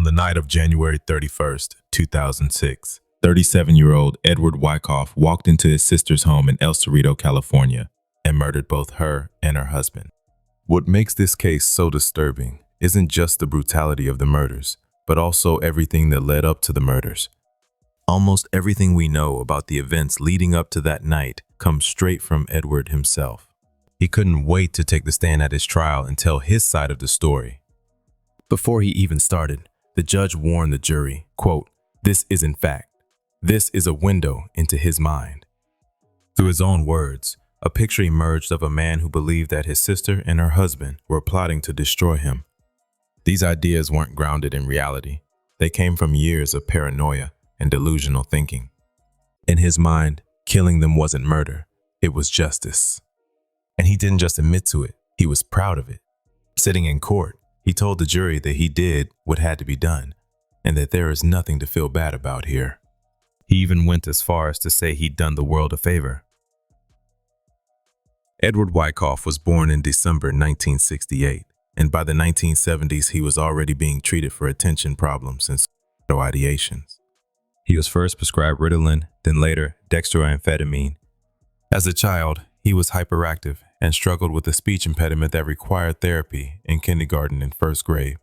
the night of January 31st, 2006, 37-year-old Edward Wycoff walked into his sister's home in El Cerrito, California, and murdered both her and her husband. What makes this case so disturbing isn't just the brutality of the murders, but also everything that led up to the murders. Almost everything we know about the events leading up to that night comes straight from Edward himself. He couldn't wait to take the stand at his trial and tell his side of the story. Before he even started, the judge warned the jury, quote, "This isn't fact. This is a window into his mind." Through his own words, a picture emerged of a man who believed that his sister and her husband were plotting to destroy him. These ideas weren't grounded in reality. They came from years of paranoia and delusional thinking. In his mind, killing them wasn't murder, it was justice. And he didn't just admit to it, he was proud of it. Sitting in court, he told the jury that he did what had to be done, and that there is nothing to feel bad about here. He even went as far as to say he'd done the world a favor. Edward Wycoff was born in December 1968, and by the 1970s he was already being treated for attention problems and suicidal ideations. He was first prescribed Ritalin, then later dextroamphetamine. As a child, he was hyperactive and struggled with a speech impediment that required therapy in kindergarten and first grade.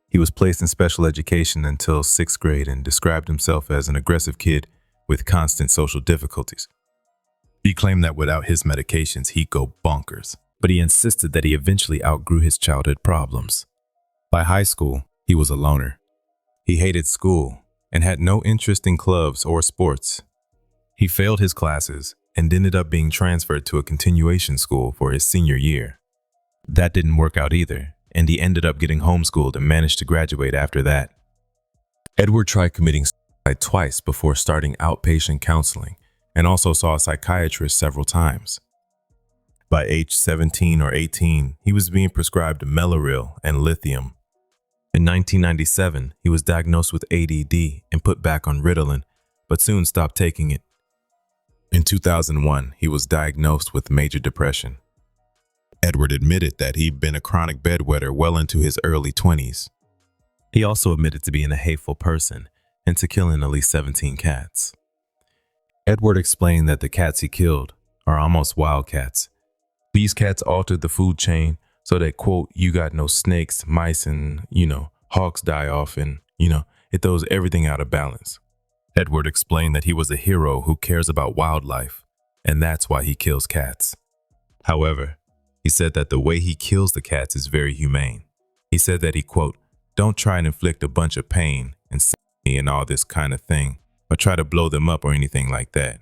He was placed in special education until 6th grade and described himself as an aggressive kid with constant social difficulties. He claimed that without his medications, he'd go bonkers, but he insisted that he eventually outgrew his childhood problems. By high school, he was a loner. He hated school and had no interest in clubs or sports. He failed his classes and ended up being transferred to a continuation school for his senior year. That didn't work out either, and he ended up getting homeschooled and managed to graduate after that. Edward tried committing suicide twice before starting outpatient counseling, and also saw a psychiatrist several times. By age 17 or 18, he was being prescribed Mellaril and lithium. In 1997, he was diagnosed with ADD and put back on Ritalin, but soon stopped taking it. In 2001, he was diagnosed with major depression. Edward admitted that he'd been a chronic bedwetter well into his early 20s. He also admitted to being a hateful person and to killing at least 17 cats. Edward explained that the cats he killed are almost wild cats. These cats altered the food chain so that, quote, "you got no snakes, mice, and, hawks die off, and, it throws everything out of balance." Edward explained that he was a hero who cares about wildlife, and that's why he kills cats. However, he said that the way he kills the cats is very humane. He said that he, quote, "don't try and inflict a bunch of pain and me and all this kind of thing, or try to blow them up or anything like that."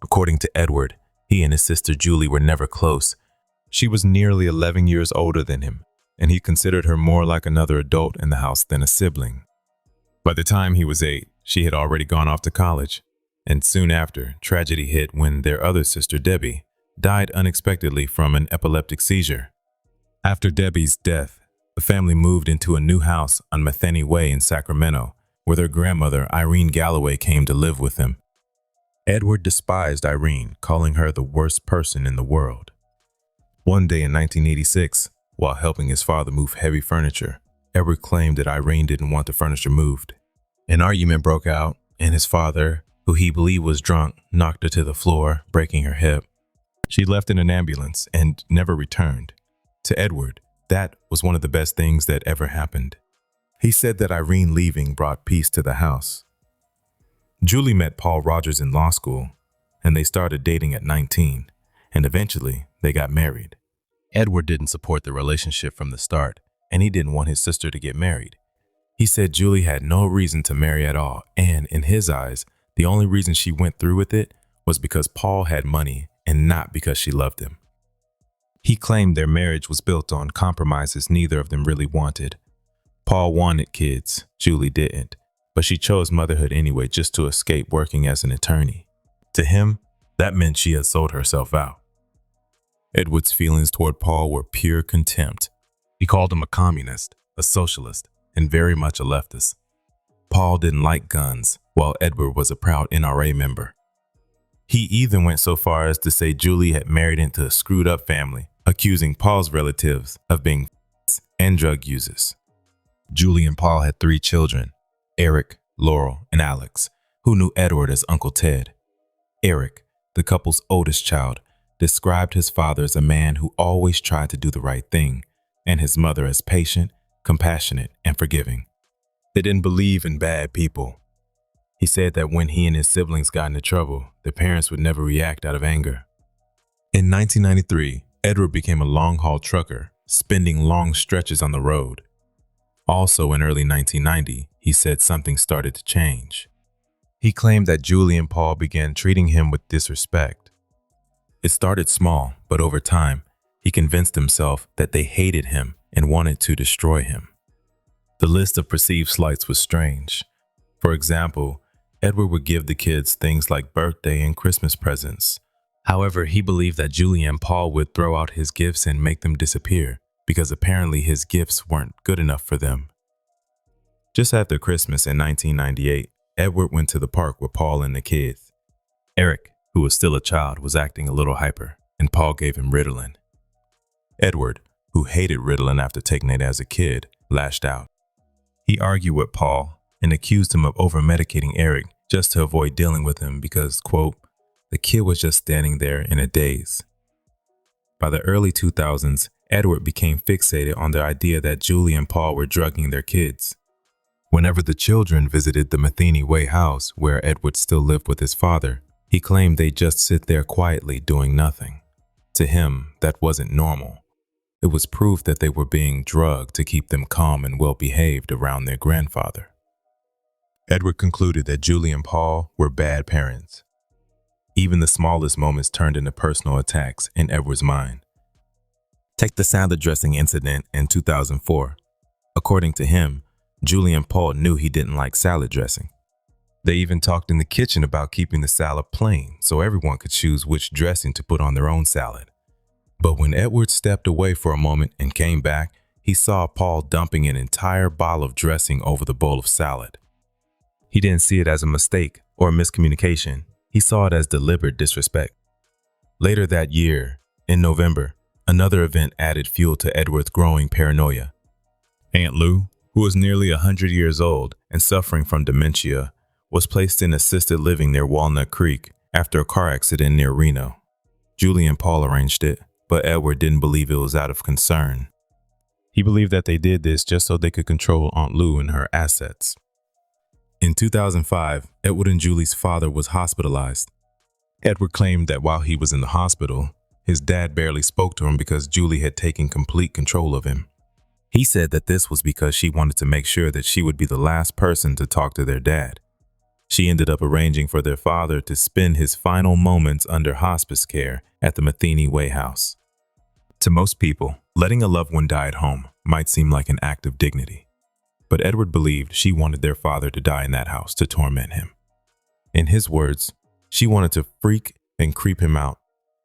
According to Edward, he and his sister Julie were never close. She was nearly 11 years older than him, and he considered her more like another adult in the house than a sibling. By the time he was 8, she had already gone off to college, and soon after, tragedy hit when their other sister, Debbie, died unexpectedly from an epileptic seizure. After Debbie's death, the family moved into a new house on Metheny Way in Sacramento, where their grandmother, Irene Galloway, came to live with them. Edward despised Irene, calling her the worst person in the world. One day in 1986, while helping his father move heavy furniture, Edward claimed that Irene didn't want the furniture moved. An argument broke out, and his father, who he believed was drunk, knocked her to the floor, breaking her hip. She left in an ambulance and never returned. To Edward, that was one of the best things that ever happened. He said that Irene leaving brought peace to the house. Julie met Paul Rogers in law school, and they started dating at 19, and eventually they got married. Edward didn't support the relationship from the start, and he didn't want his sister to get married. He said Julie had no reason to marry at all, and in his eyes, the only reason she went through with it was because Paul had money and not because she loved him. He claimed their marriage was built on compromises neither of them really wanted. Paul wanted kids, Julie didn't, but she chose motherhood anyway just to escape working as an attorney. To him, that meant she had sold herself out. Edward's feelings toward Paul were pure contempt. He called him a communist, a socialist, and very much a leftist. Paul didn't like guns, while Edward was a proud NRA member. He even went so far as to say Julie had married into a screwed up family, accusing Paul's relatives of being and drug users. Julie and Paul had 3 children, Eric, Laurel, and Alex, who knew Edward as Uncle Ted. Eric, the couple's oldest child, described his father as a man who always tried to do the right thing, and his mother as patient, compassionate, and forgiving. They didn't believe in bad people. He said that when he and his siblings got into trouble, their parents would never react out of anger. In 1993, Edward became a long-haul trucker, spending long stretches on the road. Also in early 1990, he said something started to change. He claimed that Julie and Paul began treating him with disrespect. It started small, but over time, he convinced himself that they hated him and wanted to destroy him. The list of perceived slights was strange. For example, Edward would give the kids things like birthday and Christmas presents. However, he believed that Julie and Paul would throw out his gifts and make them disappear, because apparently his gifts weren't good enough for them. Just after Christmas in 1998, Edward went to the park with Paul and the kids. Eric, who was still a child, was acting a little hyper, and Paul gave him Ritalin. Edward, who hated Ritalin after taking it as a kid, lashed out. He argued with Paul and accused him of over-medicating Eric just to avoid dealing with him because, quote, the kid was just standing there in a daze. By the early 2000s, Edward became fixated on the idea that Julie and Paul were drugging their kids. Whenever the children visited the Matheny Way house, where Edward still lived with his father, he claimed they'd just sit there quietly doing nothing. To him, that wasn't normal. It was proof that they were being drugged to keep them calm and well-behaved around their grandfather. Edward concluded that Julie and Paul were bad parents. Even the smallest moments turned into personal attacks in Edward's mind. Take the salad dressing incident in 2004. According to him, Julie and Paul knew he didn't like salad dressing. They even talked in the kitchen about keeping the salad plain so everyone could choose which dressing to put on their own salad. But when Edward stepped away for a moment and came back, he saw Paul dumping an entire bottle of dressing over the bowl of salad. He didn't see it as a mistake or a miscommunication. He saw it as deliberate disrespect. Later that year, in November, another event added fuel to Edward's growing paranoia. Aunt Lou, who was nearly 100 years old and suffering from dementia, was placed in assisted living near Walnut Creek after a car accident near Reno. Julie and Paul arranged it, but Edward didn't believe it was out of concern. He believed that they did this just so they could control Aunt Lou and her assets. In 2005, Edward and Julie's father was hospitalized. Edward claimed that while he was in the hospital, his dad barely spoke to him because Julie had taken complete control of him. He said that this was because she wanted to make sure that she would be the last person to talk to their dad. She ended up arranging for their father to spend his final moments under hospice care at the Matheny Way house. To most people, letting a loved one die at home might seem like an act of dignity. But Edward believed she wanted their father to die in that house to torment him. In his words, she wanted to freak and creep him out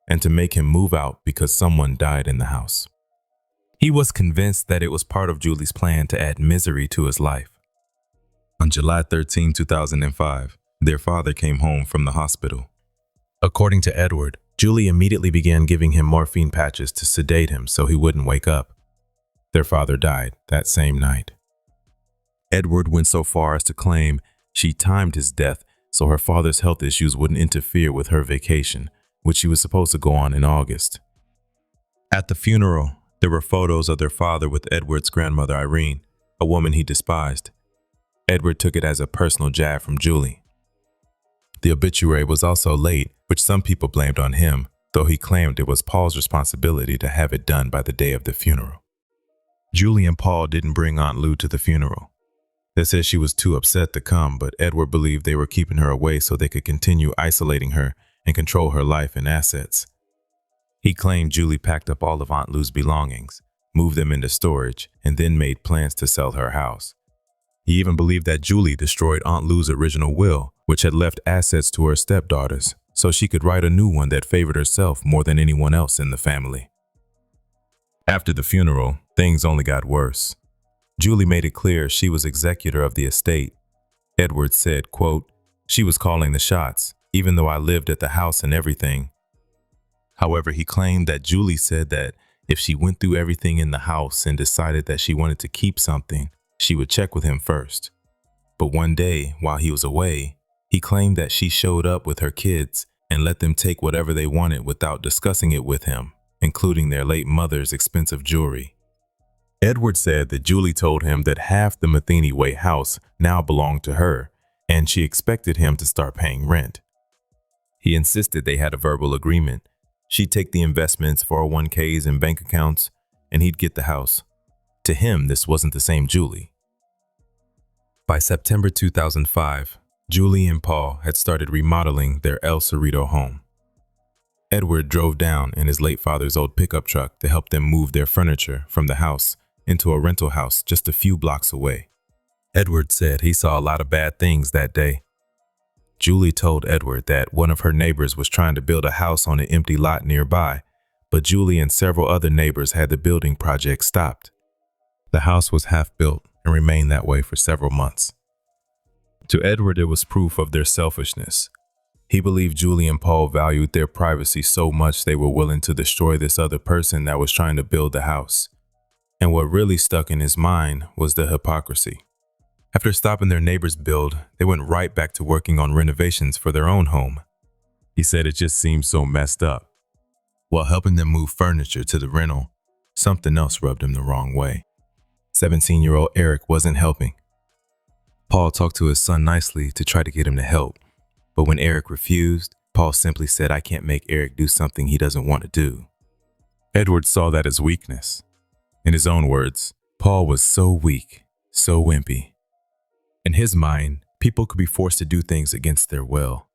and to make him move out because someone died in the house. He was convinced that it was part of Julie's plan to add misery to his life. On July 13, 2005, their father came home from the hospital. According to Edward, Julie immediately began giving him morphine patches to sedate him so he wouldn't wake up. Their father died that same night. Edward went so far as to claim she timed his death so her father's health issues wouldn't interfere with her vacation, which she was supposed to go on in August. At the funeral, there were photos of their father with Edward's grandmother Irene, a woman he despised. Edward took it as a personal jab from Julie. The obituary was also late, which some people blamed on him, though he claimed it was Paul's responsibility to have it done by the day of the funeral. Julie and Paul didn't bring Aunt Lou to the funeral. They said she was too upset to come, but Edward believed they were keeping her away so they could continue isolating her and control her life and assets. He claimed Julie packed up all of Aunt Lou's belongings, moved them into storage, and then made plans to sell her house. He even believed that Julie destroyed Aunt Lou's original will, which had left assets to her stepdaughters, so she could write a new one that favored herself more than anyone else in the family. After the funeral, things only got worse. Julie made it clear she was executor of the estate. Edward said, quote, "She was calling the shots, even though I lived at the house and everything." However, he claimed that Julie said that if she went through everything in the house and decided that she wanted to keep something, she she would check with him first. But one day, while he was away, he claimed that she showed up with her kids and let them take whatever they wanted without discussing it with him, including their late mother's expensive jewelry. Edward said that Julie told him that half the Matheny Way house now belonged to her, and she expected him to start paying rent. He insisted they had a verbal agreement. She'd take the investments, 401ks, and bank accounts, and he'd get the house. To him, this wasn't the same Julie. By September 2005, Julie and Paul had started remodeling their El Cerrito home. Edward drove down in his late father's old pickup truck to help them move their furniture from the house into a rental house just a few blocks away. Edward said he saw a lot of bad things that day. Julie told Edward that one of her neighbors was trying to build a house on an empty lot nearby, but Julie and several other neighbors had the building project stopped. The house was half built and remained that way for several months. To Edward, it was proof of their selfishness. He believed Julie and Paul valued their privacy so much they were willing to destroy this other person that was trying to build the house. And what really stuck in his mind was the hypocrisy. After stopping their neighbor's build, they went right back to working on renovations for their own home. He said it just seemed so messed up. While helping them move furniture to the rental, something else rubbed him the wrong way. 17-year-old Eric wasn't helping. Paul talked to his son nicely to try to get him to help, but when Eric refused, Paul simply said, "I can't make Eric do something he doesn't want to do." Edward saw that as weakness. In his own words, Paul was so weak, so wimpy. In his mind, people could be forced to do things against their will.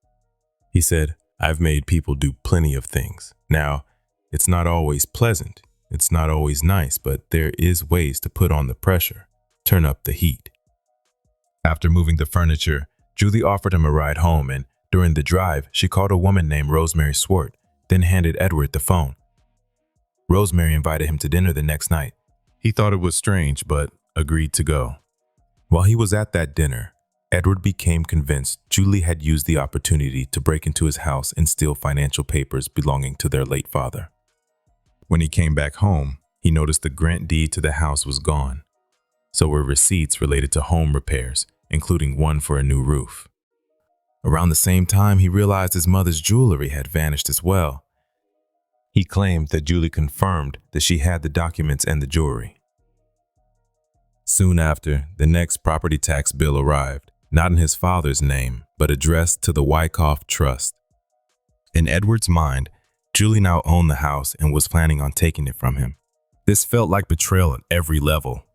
He said, "I've made people do plenty of things. Now, it's not always pleasant, it's not always nice, but there is ways to put on the pressure, turn up the heat." After moving the furniture, Julie offered him a ride home, and during the drive, she called a woman named Rosemary Swart, then handed Edward the phone. Rosemary invited him to dinner the next night. He thought it was strange, but agreed to go. While he was at that dinner, Edward became convinced Julie had used the opportunity to break into his house and steal financial papers belonging to their late father. When he came back home, he noticed the grant deed to the house was gone. So were receipts related to home repairs, including one for a new roof. Around the same time, he realized his mother's jewelry had vanished as well. He claimed that Julie confirmed that she had the documents and the jewelry. Soon after, the next property tax bill arrived, not in his father's name, but addressed to the Wycoff Trust. In Edward's mind, Julie now owned the house and was planning on taking it from him. This felt like betrayal at every level.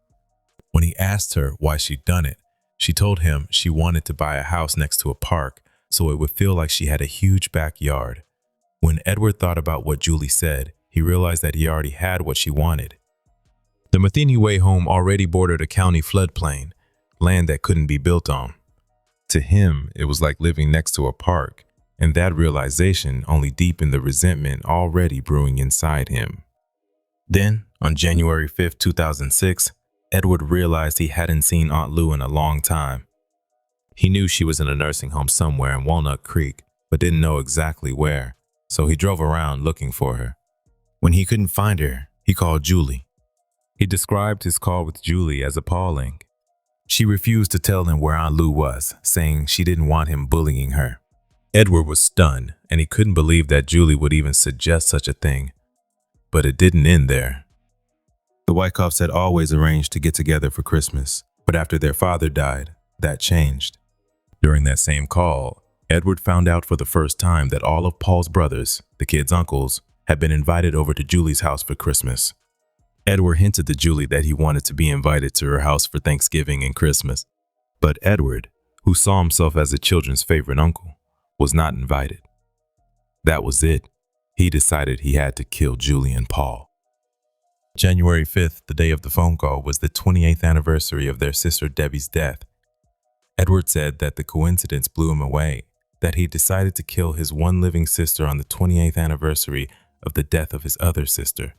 When he asked her why she'd done it, she told him she wanted to buy a house next to a park so it would feel like she had a huge backyard. When Edward thought about what Julie said, he realized that he already had what she wanted. The Matheny Way home already bordered a county floodplain, land that couldn't be built on. To him, it was like living next to a park, and that realization only deepened the resentment already brewing inside him. Then, on January 5, 2006, Edward realized he hadn't seen Aunt Lou in a long time. He knew she was in a nursing home somewhere in Walnut Creek, but didn't know exactly where, so he drove around looking for her. When he couldn't find her, he called Julie. He described his call with Julie as appalling. She refused to tell him where Aunt Lou was, saying she didn't want him bullying her. Edward was stunned, and he couldn't believe that Julie would even suggest such a thing. But it didn't end there. The Wycoffs had always arranged to get together for Christmas, but after their father died, that changed. During that same call, Edward found out for the first time that all of Paul's brothers, the kids' uncles, had been invited over to Julie's house for Christmas. Edward hinted to Julie that he wanted to be invited to her house for Thanksgiving and Christmas, but Edward, who saw himself as the children's favorite uncle, was not invited. That was it. He decided he had to kill Julie and Paul. January 5th, the day of the phone call, was the 28th anniversary of their sister Debbie's death. Edward said that the coincidence blew him away, that he decided to kill his one living sister on the 28th anniversary of the death of his other sister.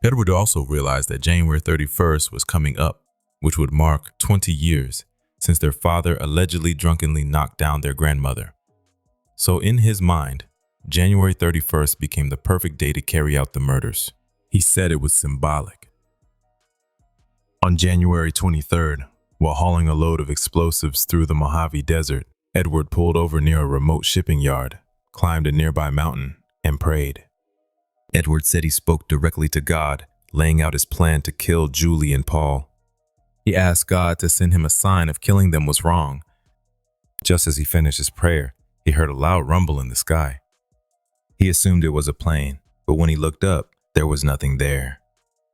Edward also realized that January 31st was coming up, which would mark 20 years since their father allegedly drunkenly knocked down their grandmother. So in his mind, January 31st became the perfect day to carry out the murders. He said it was symbolic. On January 23rd, while hauling a load of explosives through the Mojave Desert, Edward pulled over near a remote shipping yard, climbed a nearby mountain, and prayed. Edward said he spoke directly to God, laying out his plan to kill Julie and Paul. He asked God to send him a sign if killing them was wrong. Just as he finished his prayer, he heard a loud rumble in the sky. He assumed it was a plane, but when he looked up, there was nothing there.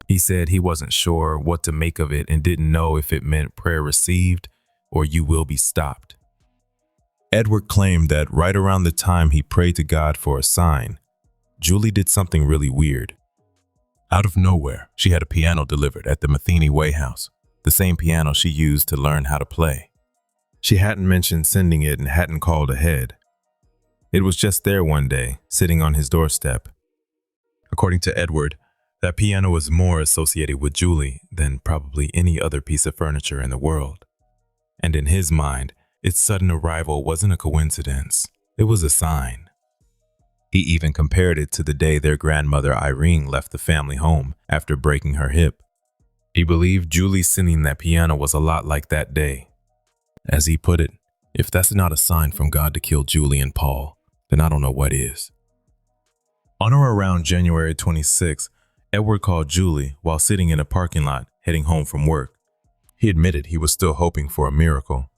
He said he wasn't sure what to make of it and didn't know if it meant prayer received or you will be stopped. Edward claimed that right around the time he prayed to God for a sign, Julie did something really weird. Out of nowhere, she had a piano delivered at the Matheny Way house, the same piano she used to learn how to play. She hadn't mentioned sending it and hadn't called ahead. It was just there one day, sitting on his doorstep. According to Edward, that piano was more associated with Julie than probably any other piece of furniture in the world. And in his mind, its sudden arrival wasn't a coincidence. It was a sign. He even compared it to the day their grandmother Irene left the family home after breaking her hip. He believed Julie sending that piano was a lot like that day. As he put it, if that's not a sign from God to kill Julie and Paul, then I don't know what is. On or around January 26, Edward called Julie while sitting in a parking lot heading home from work. He admitted he was still hoping for a miracle,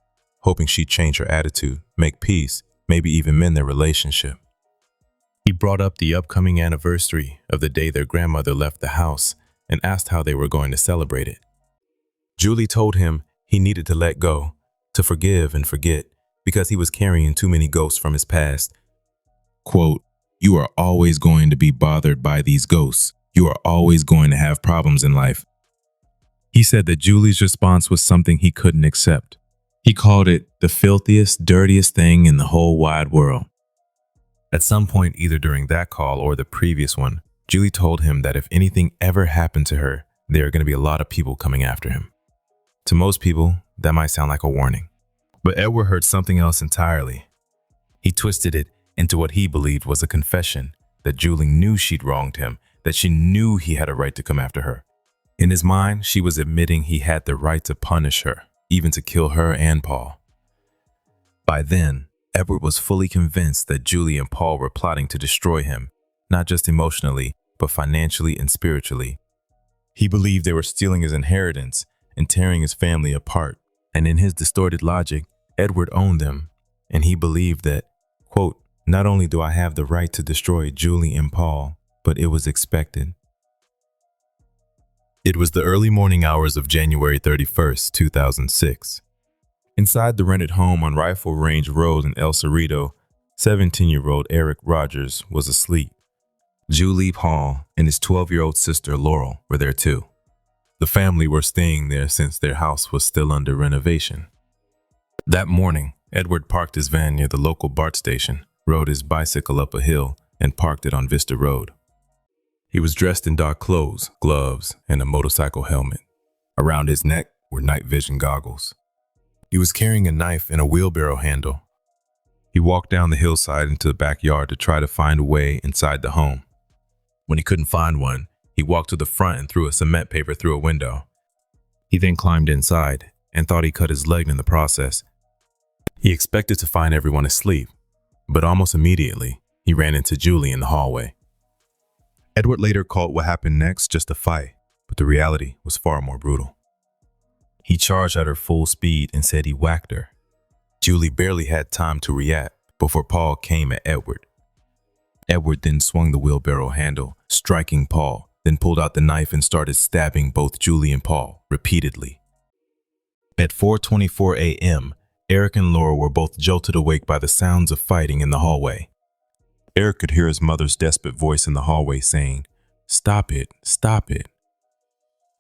hoping she'd change her attitude, make peace, maybe even mend their relationship. He brought up the upcoming anniversary of the day their grandmother left the house and asked how they were going to celebrate it. Julie told him he needed to let go, to forgive and forget, because he was carrying too many ghosts from his past. Quote, "You are always going to be bothered by these ghosts. You are always going to have problems in life." He said that Julie's response was something he couldn't accept. He called it the filthiest, dirtiest thing in the whole wide world. At some point, either during that call or the previous one, Julie told him that if anything ever happened to her, there are going to be a lot of people coming after him. To most people, that might sound like a warning. But Edward heard something else entirely. He twisted it into what he believed was a confession that Julie knew she'd wronged him, that she knew he had a right to come after her. In his mind, she was admitting he had the right to punish her, even to kill her and Paul. By then, Edward was fully convinced that Julie and Paul were plotting to destroy him, not just emotionally, but financially and spiritually. He believed they were stealing his inheritance and tearing his family apart. And in his distorted logic, Edward owned them, and he believed that, quote, "Not only do I have the right to destroy Julie and Paul, but it was expected." It was the early morning hours of January 31st, 2006. Inside the rented home on Rifle Range Road in El Cerrito, 17-year-old Eric Rogers was asleep. Julie, Paul, and his 12-year-old sister Laurel were there too. The family were staying there since their house was still under renovation. That morning, Edward parked his van near the local BART station, rode his bicycle up a hill, and parked it on Vista Road. He was dressed in dark clothes, gloves, and a motorcycle helmet. Around his neck were night vision goggles. He was carrying a knife and a wheelbarrow handle. He walked down the hillside into the backyard to try to find a way inside the home. When he couldn't find one, he walked to the front and threw a cement paper through a window. He then climbed inside and thought he cut his leg in the process. He expected to find everyone asleep, but almost immediately, he ran into Julie in the hallway. Edward later called what happened next just a fight, but the reality was far more brutal. He charged at her full speed and said he whacked her. Julie barely had time to react before Paul came at Edward. Edward then swung the wheelbarrow handle, striking Paul, then pulled out the knife and started stabbing both Julie and Paul repeatedly. At 4:24 a.m., Eric and Laura were both jolted awake by the sounds of fighting in the hallway. Eric could hear his mother's desperate voice in the hallway saying, "Stop it, stop it."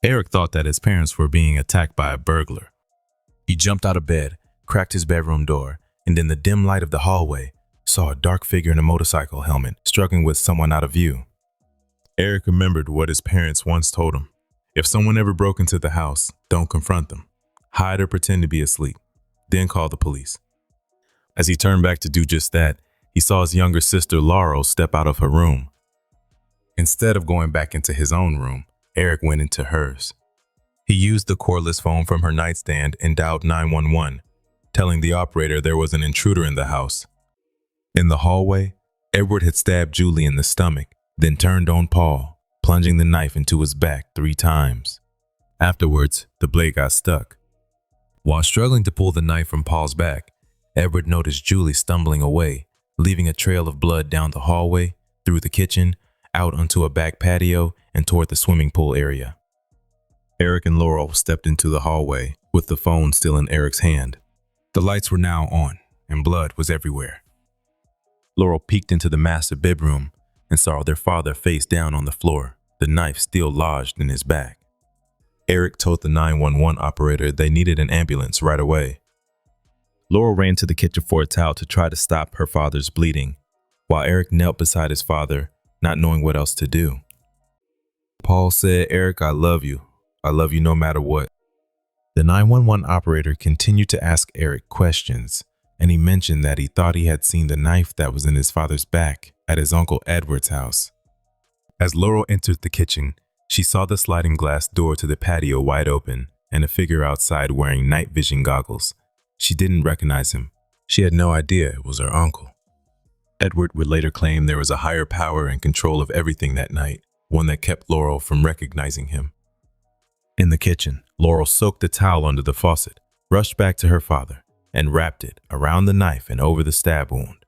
Eric thought that his parents were being attacked by a burglar. He jumped out of bed, cracked his bedroom door, and in the dim light of the hallway, saw a dark figure in a motorcycle helmet struggling with someone out of view. Eric remembered what his parents once told him. If someone ever broke into the house, don't confront them. Hide or pretend to be asleep, then call the police. As he turned back to do just that, he saw his younger sister Laurel step out of her room. Instead of going back into his own room, Eric went into hers. He used the cordless phone from her nightstand and dialed 911, telling the operator there was an intruder in the house. In the hallway, Edward had stabbed Julie in the stomach, then turned on Paul, plunging the knife into his back 3 times. Afterwards, the blade got stuck. While struggling to pull the knife from Paul's back, Edward noticed Julie stumbling away, leaving a trail of blood down the hallway, through the kitchen, out onto a back patio, and toward the swimming pool area. Eric and Laurel stepped into the hallway, with the phone still in Eric's hand. The lights were now on, and blood was everywhere. Laurel peeked into the master bedroom and saw their father face down on the floor, the knife still lodged in his back. Eric told the 911 operator they needed an ambulance right away. Laurel ran to the kitchen for a towel to try to stop her father's bleeding, while Eric knelt beside his father, not knowing what else to do. Paul said, "Eric, I love you. I love you no matter what." The 911 operator continued to ask Eric questions, and he mentioned that he thought he had seen the knife that was in his father's back at his uncle Edward's house. As Laurel entered the kitchen, she saw the sliding glass door to the patio wide open and a figure outside wearing night vision goggles. She didn't recognize him. She had no idea it was her uncle. Edward would later claim there was a higher power in control of everything that night, one that kept Laurel from recognizing him. In the kitchen, Laurel soaked the towel under the faucet, rushed back to her father, and wrapped it around the knife and over the stab wound.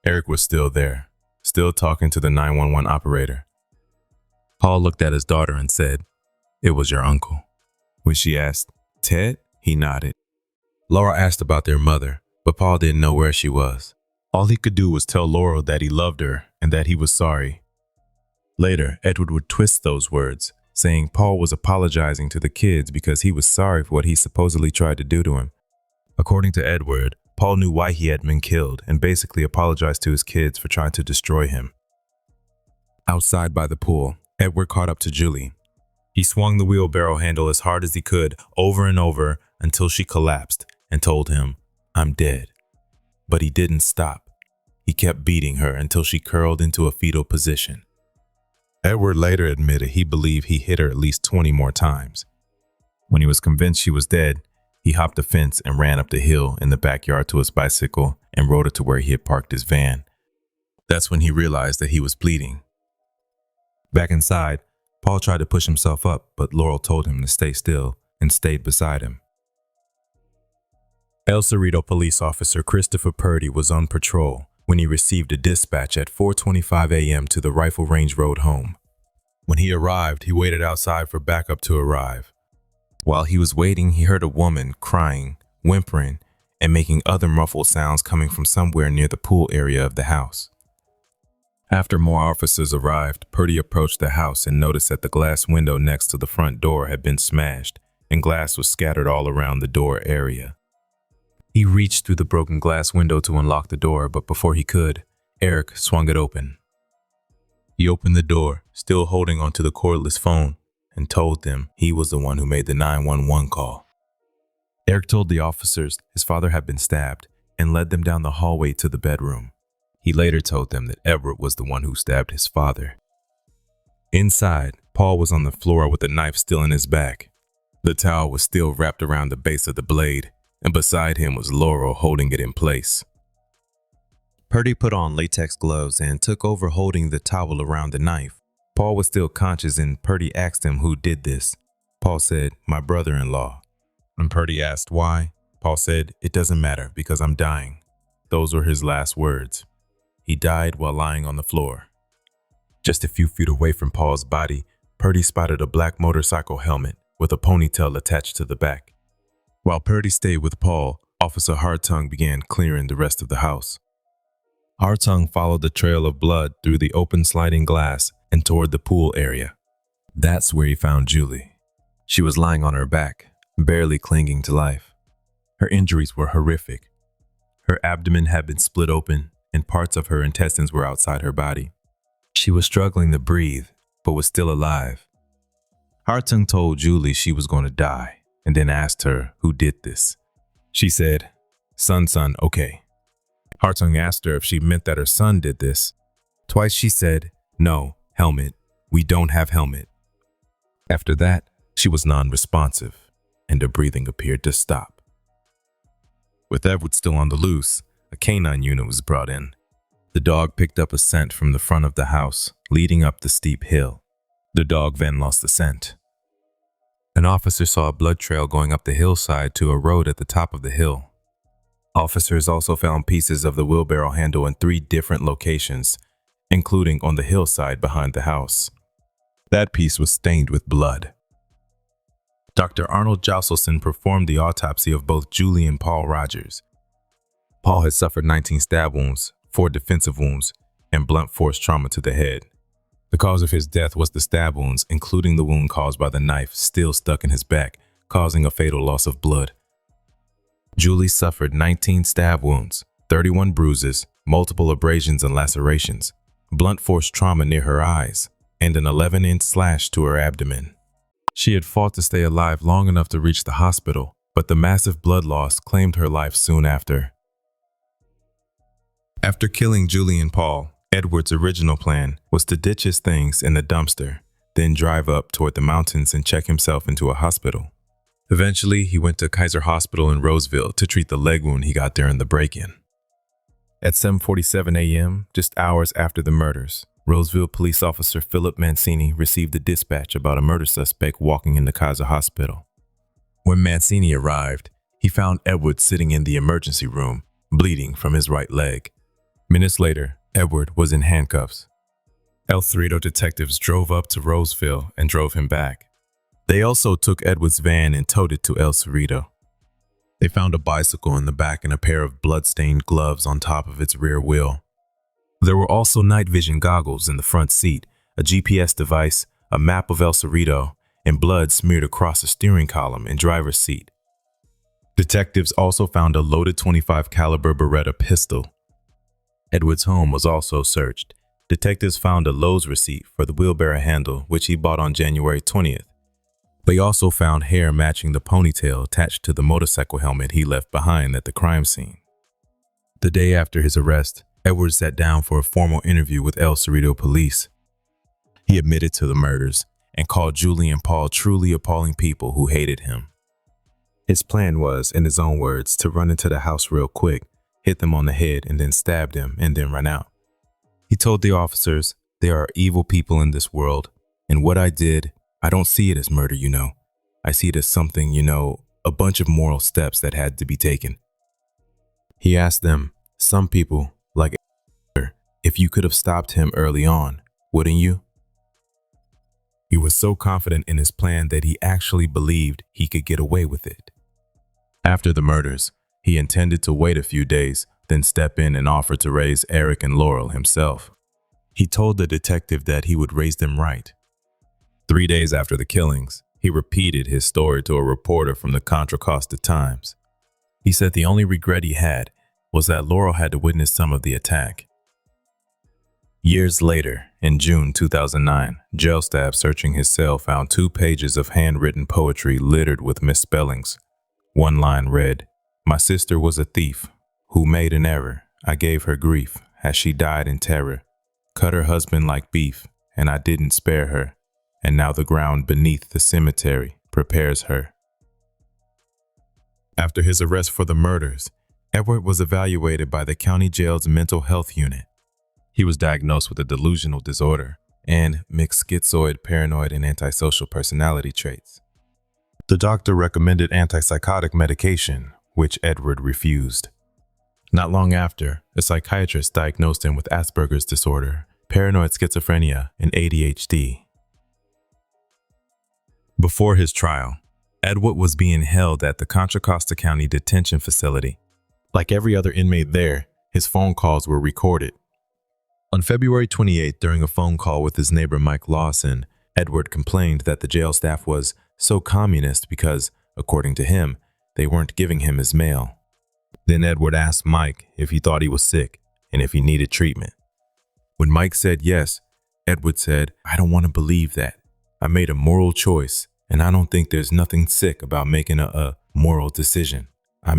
Eric was still there, still talking to the 911 operator. Paul looked at his daughter and said, "It was your uncle." When she asked, "Ted?" he nodded. Laura asked about their mother, but Paul didn't know where she was. All he could do was tell Laurel that he loved her and that he was sorry. Later, Edward would twist those words, saying Paul was apologizing to the kids because he was sorry for what he supposedly tried to do to him. According to Edward, Paul knew why he had been killed and basically apologized to his kids for trying to destroy him. Outside by the pool, Edward caught up to Julie. He swung the wheelbarrow handle as hard as he could, over and over, until she collapsed and told him, "I'm dead." But he didn't stop. He kept beating her until she curled into a fetal position. Edward later admitted he believed he hit her at least 20 more times. When he was convinced she was dead, he hopped a fence and ran up the hill in the backyard to his bicycle and rode it to where he had parked his van. That's when he realized that he was bleeding. Back inside, Paul tried to push himself up, but Laurel told him to stay still and stayed beside him. El Cerrito police officer Christopher Purdy was on patrol when he received a dispatch at 4:25 a.m. to the Rifle Range Road home. When he arrived, he waited outside for backup to arrive. While he was waiting, he heard a woman crying, whimpering, and making other muffled sounds coming from somewhere near the pool area of the house. After more officers arrived, Purdy approached the house and noticed that the glass window next to the front door had been smashed, and glass was scattered all around the door area. He reached through the broken glass window to unlock the door, but before he could, Eric swung it open. He opened the door, still holding onto the cordless phone, and told them he was the one who made the 911 call. Eric told the officers his father had been stabbed and led them down the hallway to the bedroom. He later told them that Edward was the one who stabbed his father. Inside, Paul was on the floor with the knife still in his back. The towel was still wrapped around the base of the blade, and beside him was Laurel holding it in place. Purdy put on latex gloves and took over holding the towel around the knife. Paul was still conscious and Purdy asked him who did this. Paul said, "My brother-in-law." When Purdy asked why, Paul said, "It doesn't matter because I'm dying." Those were his last words. He died while lying on the floor. Just a few feet away from Paul's body, Purdy spotted a black motorcycle helmet with a ponytail attached to the back. While Purdy stayed with Paul, Officer Hartung began clearing the rest of the house. Hartung followed the trail of blood through the open sliding glass and toward the pool area. That's where he found Julie. She was lying on her back, barely clinging to life. Her injuries were horrific. Her abdomen had been split open, and parts of her intestines were outside her body. She was struggling to breathe, but was still alive. Hartung told Julie she was going to die, and then asked her who did this. She said, son, okay." Hartung asked her if she meant that her son did this. Twice she said, "No, helmet. We don't have helmet." After that, She was non-responsive, and her breathing appeared to stop. With Edward still on the loose, a canine unit was brought in. The dog picked up a scent from the front of the house, leading up the steep hill. The dog then lost the scent. An officer saw a blood trail going up the hillside to a road at the top of the hill. Officers also found pieces of the wheelbarrow handle in 3 different locations, including on the hillside behind the house. That piece was stained with blood. Dr. Arnold Joselson performed the autopsy of both Julie and Paul Rogers. Paul had suffered 19 stab wounds, 4 defensive wounds, and blunt force trauma to the head. The cause of his death was the stab wounds, including the wound caused by the knife still stuck in his back, causing a fatal loss of blood. Julie suffered 19 stab wounds, 31 bruises, multiple abrasions and lacerations, blunt force trauma near her eyes, and an 11-inch slash to her abdomen. She had fought to stay alive long enough to reach the hospital, but the massive blood loss claimed her life soon after. After killing Julie and Paul, Edward's original plan was to ditch his things in the dumpster, then drive up toward the mountains and check himself into a hospital. Eventually, he went to Kaiser Hospital in Roseville to treat the leg wound he got during the break-in. At 7:47 a.m., just hours after the murders, Roseville police officer Philip Mancini received a dispatch about a murder suspect walking into Kaiser Hospital. When Mancini arrived, he found Edward sitting in the emergency room, bleeding from his right leg. Minutes later, Edward was in handcuffs. El Cerrito detectives drove up to Roseville and drove him back. They also took Edward's van and towed it to El Cerrito. They found a bicycle in the back and a pair of blood-stained gloves on top of its rear wheel. There were also night vision goggles in the front seat, a GPS device, a map of El Cerrito, and blood smeared across the steering column and driver's seat. Detectives also found a loaded .25 caliber Beretta pistol. Edward's home was also searched. Detectives found a Lowe's receipt for the wheelbarrow handle, which he bought on January 20th. They also found hair matching the ponytail attached to the motorcycle helmet he left behind at the crime scene. The day after his arrest, Edward sat down for a formal interview with El Cerrito police. He admitted to the murders and called Julie and Paul truly appalling people who hated him. His plan was, in his own words, to run into the house real quick, hit them on the head, and then stab them and then run out. He told the officers, "There are evil people in this world, and what I did, I don't see it as murder, I see it as something, a bunch of moral steps that had to be taken." He asked them, "Some people, like if you could have stopped him early on, wouldn't you?" He was so confident in his plan that he actually believed he could get away with it. After the murders, he intended to wait a few days, then step in and offer to raise Eric and Laurel himself. He told the detective that he would raise them right. 3 days after the killings, he repeated his story to a reporter from the Contra Costa Times. He said the only regret he had was that Laurel had to witness some of the attack. Years later, in June 2009, jail staff searching his cell found 2 pages of handwritten poetry littered with misspellings. One line read, "My sister was a thief, who made an error. I gave her grief, as she died in terror. Cut her husband like beef, and I didn't spare her. And now the ground beneath the cemetery prepares her." After his arrest for the murders, Edward was evaluated by the county jail's mental health unit. He was diagnosed with a delusional disorder and mixed schizoid, paranoid, and antisocial personality traits. The doctor recommended antipsychotic medication, which Edward refused. Not long after, a psychiatrist diagnosed him with Asperger's disorder, paranoid schizophrenia, and ADHD. Before his trial, Edward was being held at the Contra Costa County Detention Facility. Like every other inmate there, his phone calls were recorded. On February 28th, during a phone call with his neighbor Mike Lawson, Edward complained that the jail staff was so communist because, according to him, they weren't giving him his mail. Then Edward asked Mike if he thought he was sick and if he needed treatment. When Mike said yes, Edward said, "I don't want to believe that. I made a moral choice, and I don't think there's nothing sick about making a moral decision. I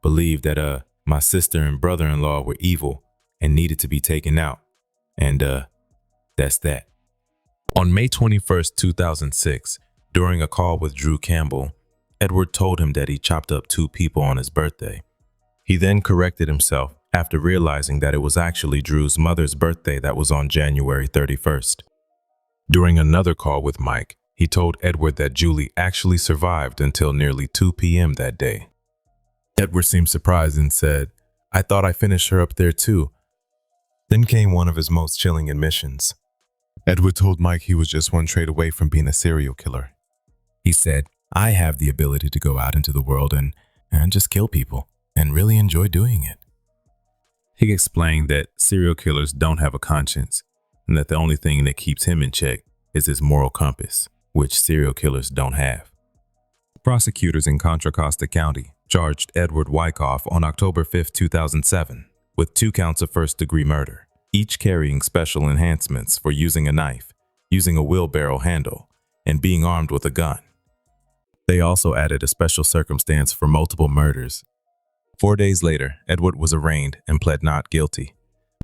believe that my sister and brother-in-law were evil and needed to be taken out. And that's that." On May 21st, 2006, During a call with Drew Campbell, Edward told him that he chopped up 2 people on his birthday. He then corrected himself after realizing that it was actually Drew's mother's birthday that was on January 31st. During another call with Mike, he told Edward that Julie actually survived until nearly 2 p.m. that day. Edward seemed surprised and said, "I thought I finished her up there too." Then came one of his most chilling admissions. Edward told Mike he was just one trait away from being a serial killer. He said, "I have the ability to go out into the world and just kill people, and really enjoy doing it." He explained that serial killers don't have a conscience, and that the only thing that keeps him in check is his moral compass, which serial killers don't have. Prosecutors in Contra Costa County charged Edward Wycoff on October 5, 2007, with 2 counts of first-degree murder, each carrying special enhancements for using a knife, using a wheelbarrow handle, and being armed with a gun. They also added a special circumstance for multiple murders. 4 days later, Edward was arraigned and pled not guilty.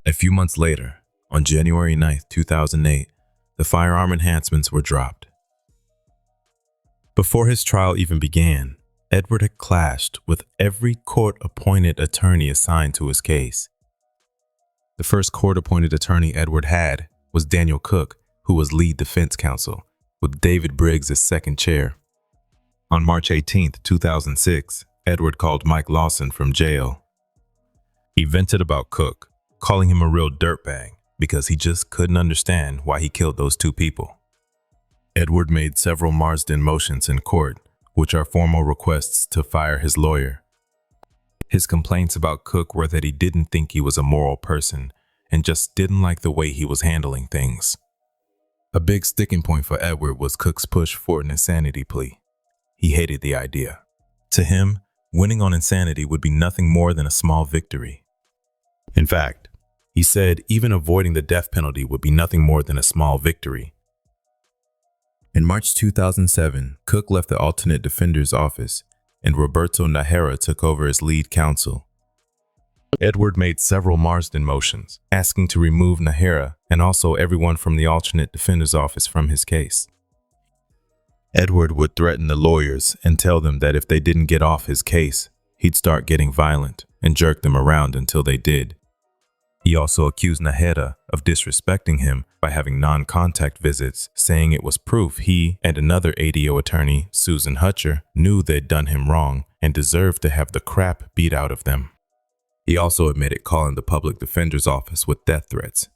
A few months later, on January 9, 2008, the firearm enhancements were dropped. Before his trial even began, Edward had clashed with every court-appointed attorney assigned to his case. The first court-appointed attorney Edward had was Daniel Cook, who was lead defense counsel, with David Briggs as second chair. On March 18, 2006, Edward called Mike Lawson from jail. He vented about Cook, calling him a real dirtbag because he just couldn't understand why he killed those 2 people. Edward made several Marsden motions in court, which are formal requests to fire his lawyer. His complaints about Cook were that he didn't think he was a moral person and just didn't like the way he was handling things. A big sticking point for Edward was Cook's push for an insanity plea. He hated the idea. To him, winning on insanity would be nothing more than a small victory. In fact, he said even avoiding the death penalty would be nothing more than a small victory. In March 2007, Cook left the alternate defender's office, and Roberto Najera took over as lead counsel. Edward made several Marsden motions, asking to remove Najera and also everyone from the alternate defender's office from his case. Edward would threaten the lawyers and tell them that if they didn't get off his case, he'd start getting violent and jerk them around until they did. He also accused Najera of disrespecting him by having non-contact visits, saying it was proof he and another ADO attorney, Susan Hutcher, knew they'd done him wrong and deserved to have the crap beat out of them. He also admitted calling the public defender's office with death threats.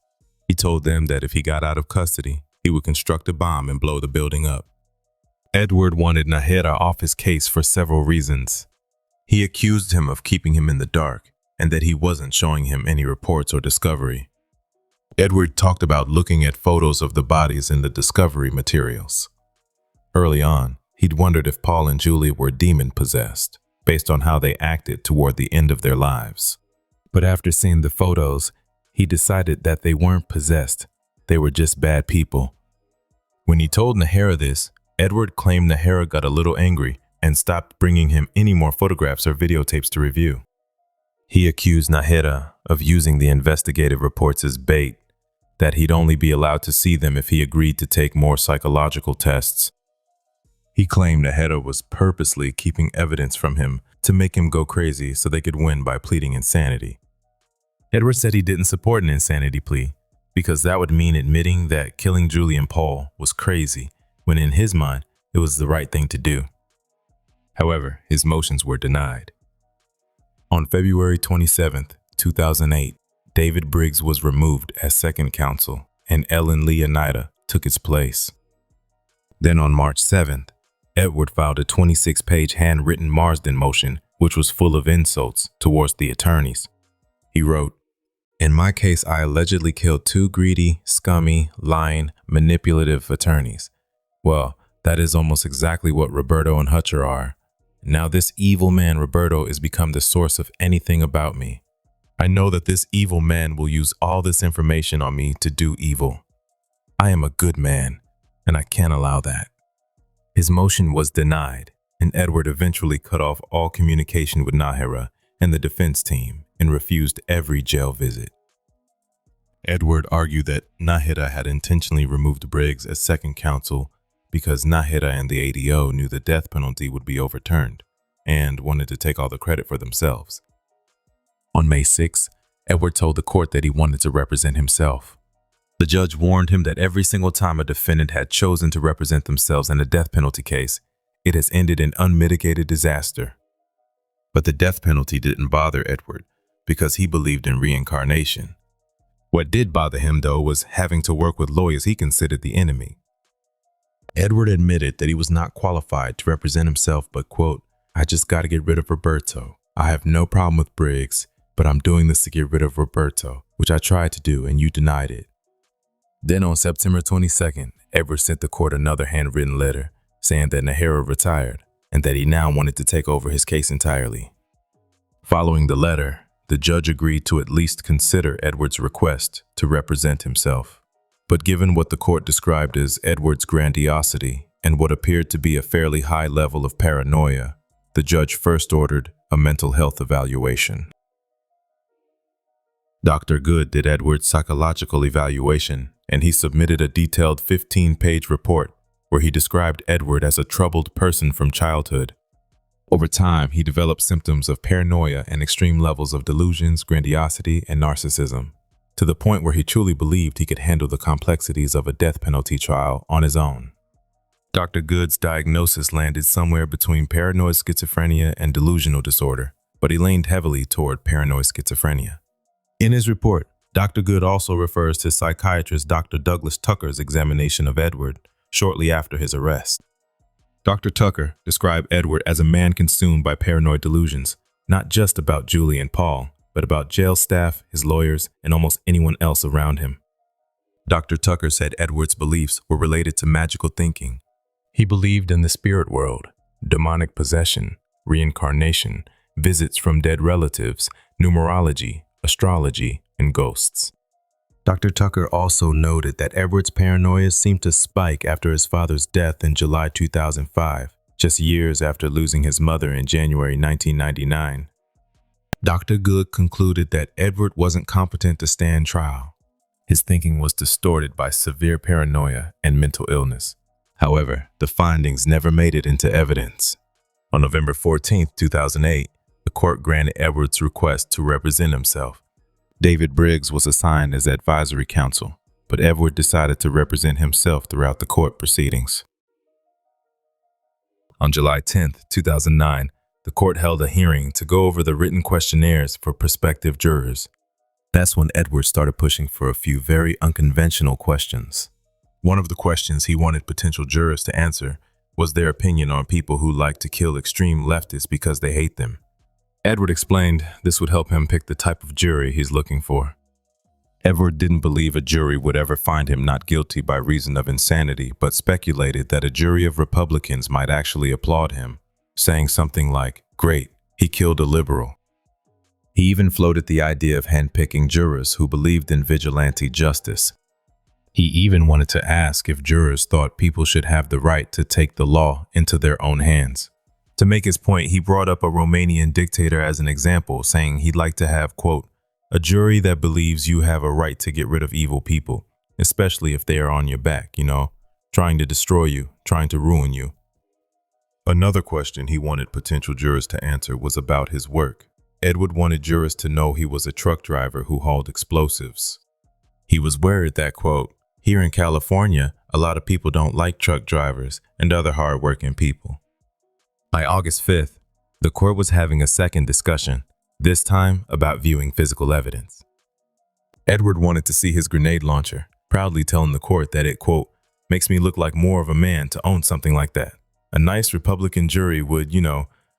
He told them that if he got out of custody, he would construct a bomb and blow the building up. Edward wanted Najera off his case for several reasons. He accused him of keeping him in the dark and that he wasn't showing him any reports or discovery. Edward talked about looking at photos of the bodies in the discovery materials. Early on, he'd wondered if Paul and Julie were demon-possessed, based on how they acted toward the end of their lives. But after seeing the photos, he decided that they weren't possessed, they were just bad people. When he told Najera this, Edward claimed Najera got a little angry and stopped bringing him any more photographs or videotapes to review. He accused Najera of using the investigative reports as bait, that he'd only be allowed to see them if he agreed to take more psychological tests. He claimed Najera was purposely keeping evidence from him to make him go crazy so they could win by pleading insanity. Edward said he didn't support an insanity plea because that would mean admitting that killing Julie and Paul was crazy, when in his mind, it was the right thing to do. However, his motions were denied. On February 27, 2008, David Briggs was removed as second counsel, and Ellen Leonida took his place. Then on March 7th, Edward filed a 26-page handwritten Marsden motion, which was full of insults towards the attorneys. He wrote, "In my case, I allegedly killed 2 greedy, scummy, lying, manipulative attorneys. Well, that is almost exactly what Roberto and Hutcher are. Now this evil man Roberto is become the source of anything about me. I know that this evil man will use all this information on me to do evil. I am a good man, and I can't allow that." His motion was denied, and Edward eventually cut off all communication with Najera and the defense team and refused every jail visit. Edward argued that Najera had intentionally removed Briggs as second counsel because Nahida and the ADO knew the death penalty would be overturned and wanted to take all the credit for themselves. On May 6, Edward told the court that he wanted to represent himself. The judge warned him that every single time a defendant had chosen to represent themselves in a death penalty case, it has ended in unmitigated disaster. But the death penalty didn't bother Edward because he believed in reincarnation. What did bother him, though, was having to work with lawyers he considered the enemy. Edward admitted that he was not qualified to represent himself, but, quote, "I just got to get rid of Roberto. I have no problem with Briggs, but I'm doing this to get rid of Roberto, which I tried to do and you denied it." Then on September 22nd, Edward sent the court another handwritten letter saying that Nahira retired and that he now wanted to take over his case entirely. Following the letter, the judge agreed to at least consider Edward's request to represent himself. But given what the court described as Edward's grandiosity and what appeared to be a fairly high level of paranoia, the judge first ordered a mental health evaluation. Dr. Good did Edward's psychological evaluation, and he submitted a detailed 15-page report where he described Edward as a troubled person from childhood. Over time, he developed symptoms of paranoia and extreme levels of delusions, grandiosity, and narcissism, to the point where he truly believed he could handle the complexities of a death penalty trial on his own. Dr. Good's diagnosis landed somewhere between paranoid schizophrenia and delusional disorder, but he leaned heavily toward paranoid schizophrenia. In his report, Dr. Good also refers to psychiatrist Dr. Douglas Tucker's examination of Edward shortly after his arrest. Dr. Tucker described Edward as a man consumed by paranoid delusions, not just about Julie and Paul, but about jail staff, his lawyers, and almost anyone else around him. Dr. Tucker said Edward's beliefs were related to magical thinking. He believed in the spirit world, demonic possession, reincarnation, visits from dead relatives, numerology, astrology, and ghosts. Dr. Tucker also noted that Edward's paranoia seemed to spike after his father's death in July 2005, just years after losing his mother in January 1999. Dr. Good concluded that Edward wasn't competent to stand trial. His thinking was distorted by severe paranoia and mental illness. However, the findings never made it into evidence. On November 14, 2008, the court granted Edward's request to represent himself. David Briggs was assigned as advisory counsel, but Edward decided to represent himself throughout the court proceedings. On July 10, 2009, the court held a hearing to go over the written questionnaires for prospective jurors. That's when Edward started pushing for a few very unconventional questions. One of the questions he wanted potential jurors to answer was their opinion on people who like to kill extreme leftists because they hate them. Edward explained this would help him pick the type of jury he's looking for. Edward didn't believe a jury would ever find him not guilty by reason of insanity, but speculated that a jury of Republicans might actually applaud him, saying something like, "Great, he killed a liberal." He even floated the idea of handpicking jurors who believed in vigilante justice. He even wanted to ask if jurors thought people should have the right to take the law into their own hands. To make his point, he brought up a Romanian dictator as an example, saying he'd like to have, quote, "a jury that believes you have a right to get rid of evil people, especially if they are on your back, trying to destroy you, trying to ruin you." Another question he wanted potential jurors to answer was about his work. Edward wanted jurors to know he was a truck driver who hauled explosives. He was worried that, quote, "here in California, a lot of people don't like truck drivers and other hard-working people." By August 5th, the court was having a second discussion, this time about viewing physical evidence. Edward wanted to see his grenade launcher, proudly telling the court that it, quote, "makes me look like more of a man to own something like that. A nice Republican jury would,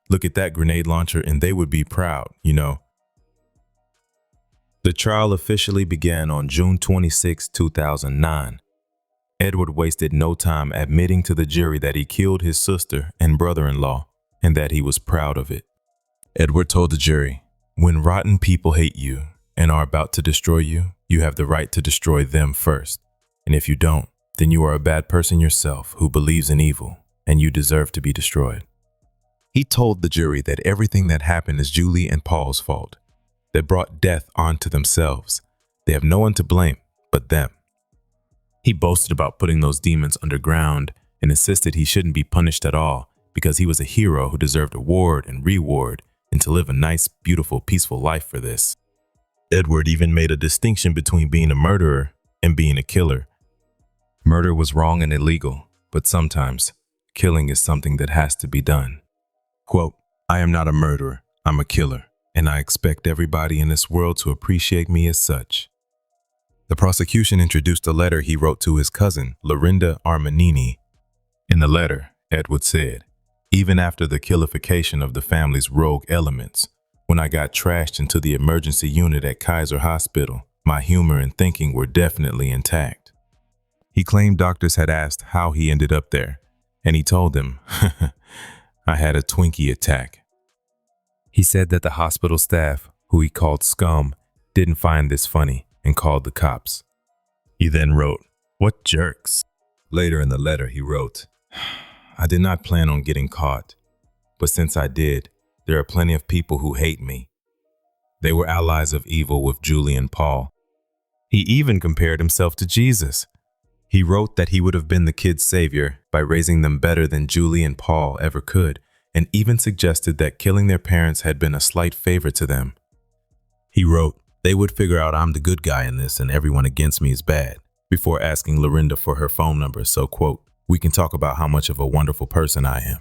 look at that grenade launcher and they would be proud, The trial officially began on June 26, 2009. Edward wasted no time admitting to the jury that he killed his sister and brother-in-law and that he was proud of it. Edward told the jury, "When rotten people hate you and are about to destroy you, you have the right to destroy them first. And if you don't, then you are a bad person yourself who believes in evil, and you deserve to be destroyed." He told the jury that everything that happened is Julie and Paul's fault. They brought death onto themselves. They have no one to blame but them. He boasted about putting those demons underground and insisted he shouldn't be punished at all because he was a hero who deserved award and reward and to live a nice, beautiful, peaceful life for this. Edward even made a distinction between being a murderer and being a killer. Murder was wrong and illegal, but sometimes killing is something that has to be done. Quote, "I am not a murderer, I'm a killer, and I expect everybody in this world to appreciate me as such." The prosecution introduced a letter he wrote to his cousin, Lorinda Armanini. In the letter, Edward said, "Even after the killification of the family's rogue elements, when I got trashed into the emergency unit at Kaiser Hospital, my humor and thinking were definitely intact." He claimed doctors had asked how he ended up there, and he told them, "I had a Twinkie attack." He said that the hospital staff, who he called scum, didn't find this funny and called the cops. He then wrote, "What jerks." Later in the letter he wrote, "I did not plan on getting caught, but since I did, there are plenty of people who hate me. They were allies of evil with Julie and Paul." He even compared himself to Jesus. He wrote that he would have been the kids' savior by raising them better than Julie and Paul ever could, and even suggested that killing their parents had been a slight favor to them. He wrote, "They would figure out I'm the good guy in this and everyone against me is bad," before asking Lorinda for her phone number so, quote, "we can talk about how much of a wonderful person I am."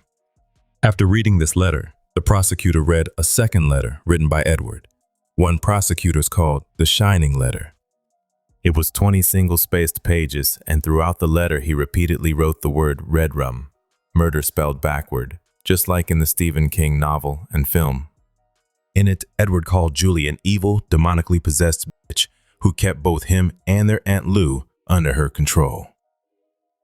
After reading this letter, the prosecutor read a second letter written by Edward, one prosecutors called the Shining Letter. It was 20 single-spaced pages, and throughout the letter he repeatedly wrote the word red rum, murder spelled backward, just like in the Stephen King novel and film. In it, Edward called Julie an evil, demonically possessed bitch who kept both him and their Aunt Lou under her control.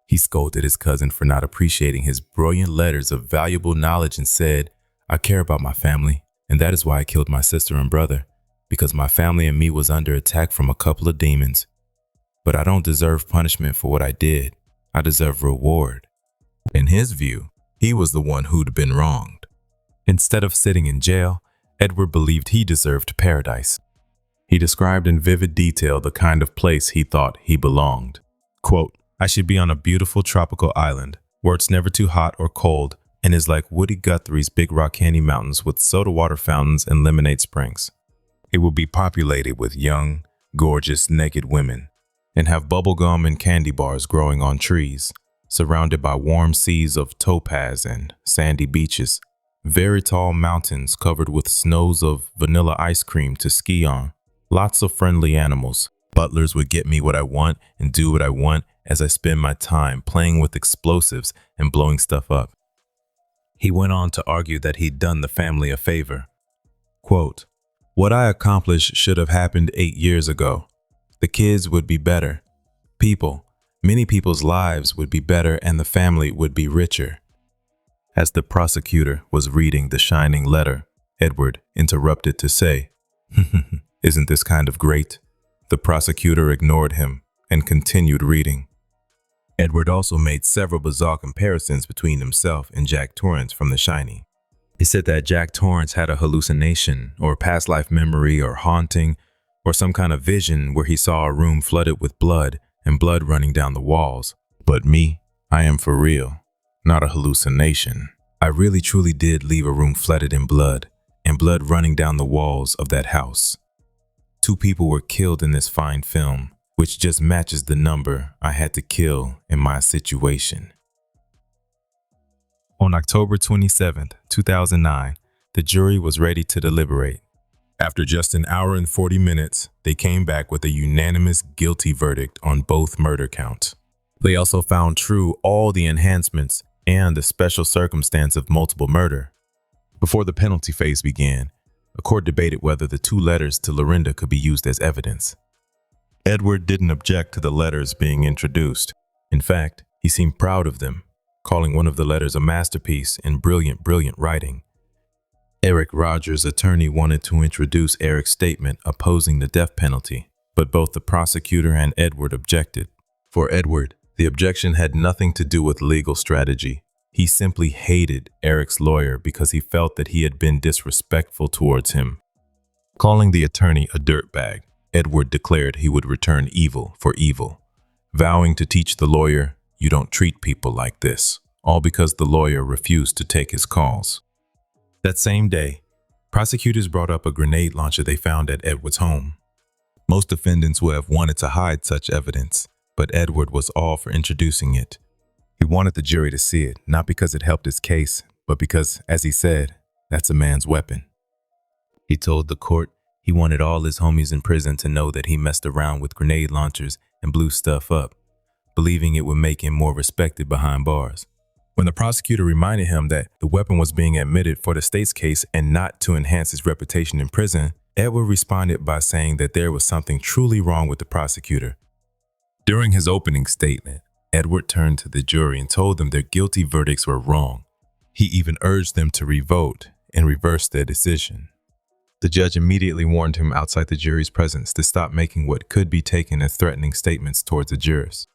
He scolded his cousin for not appreciating his brilliant letters of valuable knowledge and said, "I care about my family, and that is why I killed my sister and brother, because my family and me was under attack from a couple of demons. But I don't deserve punishment for what I did. I deserve reward." In his view, he was the one who'd been wronged. Instead of sitting in jail, Edward believed he deserved paradise. He described in vivid detail the kind of place he thought he belonged. Quote, "I should be on a beautiful tropical island where it's never too hot or cold and is like Woody Guthrie's Big Rock Candy Mountains with soda water fountains and lemonade springs. It will be populated with young, gorgeous, naked women and have bubblegum and candy bars growing on trees, surrounded by warm seas of topaz and sandy beaches, very tall mountains covered with snows of vanilla ice cream to ski on, lots of friendly animals. Butlers would get me what I want and do what I want as I spend my time playing with explosives and blowing stuff up." He went on to argue that he'd done the family a favor. Quote, "What I accomplished should have happened 8 years ago. The kids would be better. Many people's lives would be better and the family would be richer." As the prosecutor was reading the shining letter, Edward interrupted to say, "Isn't this kind of great?" The prosecutor ignored him and continued reading. Edward also made several bizarre comparisons between himself and Jack Torrance from The Shining. He said that Jack Torrance had a hallucination or past life memory or haunting or some kind of vision where he saw a room flooded with blood and blood running down the walls. But me, I am for real, not a hallucination. I really truly did leave a room flooded in blood and blood running down the walls of that house. 2 people were killed in this fine film, which just matches the number I had to kill in my situation. On October 27, 2009, the jury was ready to deliberate. After just an hour and 40 minutes, they came back with a unanimous guilty verdict on both murder counts. They also found true all the enhancements and the special circumstance of multiple murder. Before the penalty phase began, a court debated whether the 2 letters to Lorinda could be used as evidence. Edward didn't object to the letters being introduced. In fact, he seemed proud of them, calling one of the letters a masterpiece in brilliant writing. Eric Rogers' attorney wanted to introduce Eric's statement opposing the death penalty, but both the prosecutor and Edward objected. For Edward, the objection had nothing to do with legal strategy. He simply hated Eric's lawyer because he felt that he had been disrespectful towards him. Calling the attorney a dirtbag, Edward declared he would return evil for evil, vowing to teach the lawyer, "You don't treat people like this," all because the lawyer refused to take his calls. That same day, prosecutors brought up a grenade launcher they found at Edward's home. Most defendants would have wanted to hide such evidence, but Edward was all for introducing it. He wanted the jury to see it, not because it helped his case, but because, as he said, that's a man's weapon. He told the court he wanted all his homies in prison to know that he messed around with grenade launchers and blew stuff up, believing it would make him more respected behind bars. When the prosecutor reminded him that the weapon was being admitted for the state's case and not to enhance his reputation in prison, Edward responded by saying that there was something truly wrong with the prosecutor. During his opening statement, Edward turned to the jury and told them their guilty verdicts were wrong. He even urged them to revote and reverse their decision. The judge immediately warned him outside the jury's presence to stop making what could be taken as threatening statements towards the jurors.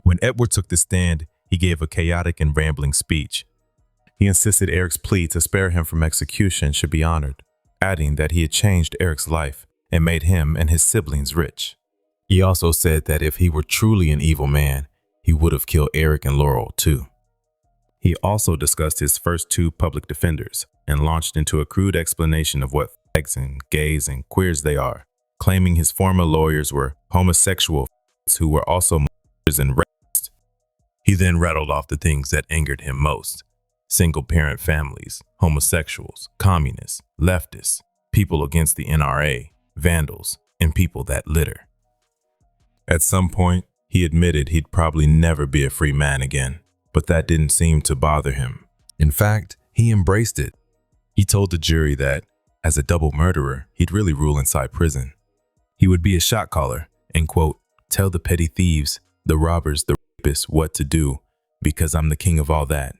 When Edward took the stand, he gave a chaotic and rambling speech. He insisted Eric's plea to spare him from execution should be honored, adding that he had changed Eric's life and made him and his siblings rich. He also said that if he were truly an evil man, he would have killed Eric and Laurel too. He also discussed his first two public defenders and launched into a crude explanation of what fags and gays and queers they are, claiming his former lawyers were homosexual who were also murderers and rapists. He then rattled off the things that angered him most: single-parent families, homosexuals, communists, leftists, people against the NRA, vandals, and people that litter. At some point, he admitted he'd probably never be a free man again, but that didn't seem to bother him. In fact, he embraced it. He told the jury that, as a double murderer, he'd really rule inside prison. He would be a shot caller and, quote, "tell the petty thieves, the robbers, the rapists what to do, because I'm the king of all that."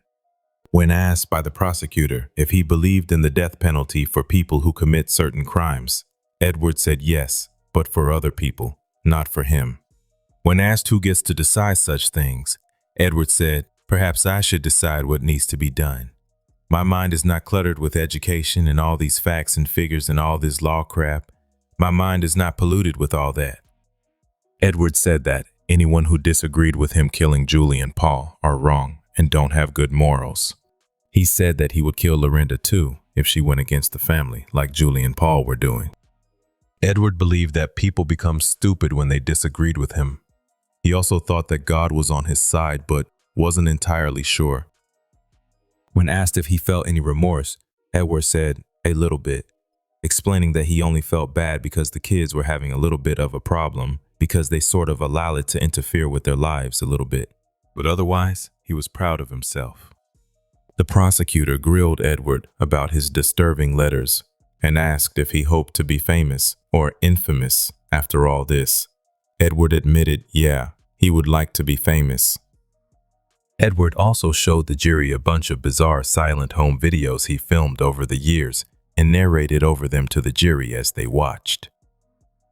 When asked by the prosecutor if he believed in the death penalty for people who commit certain crimes, Edward said yes, but for other people, not for him. When asked who gets to decide such things, Edward said, "Perhaps I should decide what needs to be done. My mind is not cluttered with education and all these facts and figures and all this law crap. My mind is not polluted with all that." Edward said that anyone who disagreed with him killing Julie and Paul are wrong and don't have good morals. He said that he would kill Lorinda too if she went against the family like Julie and Paul were doing. Edward believed that people become stupid when they disagreed with him. He also thought that God was on his side but wasn't entirely sure. When asked if he felt any remorse, Edward said, "A little bit," explaining that he only felt bad because the kids were having a little bit of a problem because they sort of allowed it to interfere with their lives a little bit. But otherwise, he was proud of himself. The prosecutor grilled Edward about his disturbing letters and asked if he hoped to be famous or infamous after all this. Edward admitted, yeah, he would like to be famous. Edward also showed the jury a bunch of bizarre silent home videos he filmed over the years and narrated over them to the jury as they watched.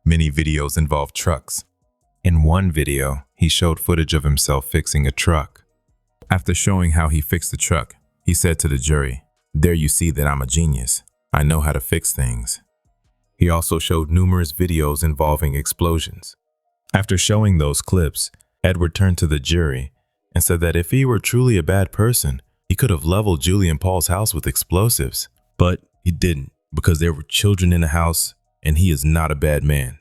Many videos involved trucks. In one video, he showed footage of himself fixing a truck. After showing how he fixed the truck, he said to the jury, "There you see that I'm a genius. I know how to fix things." He also showed numerous videos involving explosions. After showing those clips, Edward turned to the jury and said that if he were truly a bad person, he could have leveled Julie and Paul's house with explosives. But he didn't, because there were children in the house and he is not a bad man.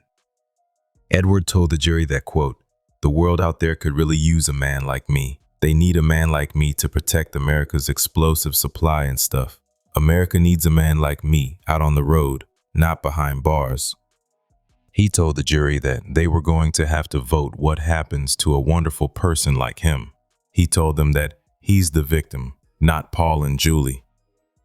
Edward told the jury that, quote, "The world out there could really use a man like me. They need a man like me to protect America's explosive supply and stuff. America needs a man like me out on the road, not behind bars." He told the jury that they were going to have to vote what happens to a wonderful person like him. He told them that he's the victim, not Paul and Julie.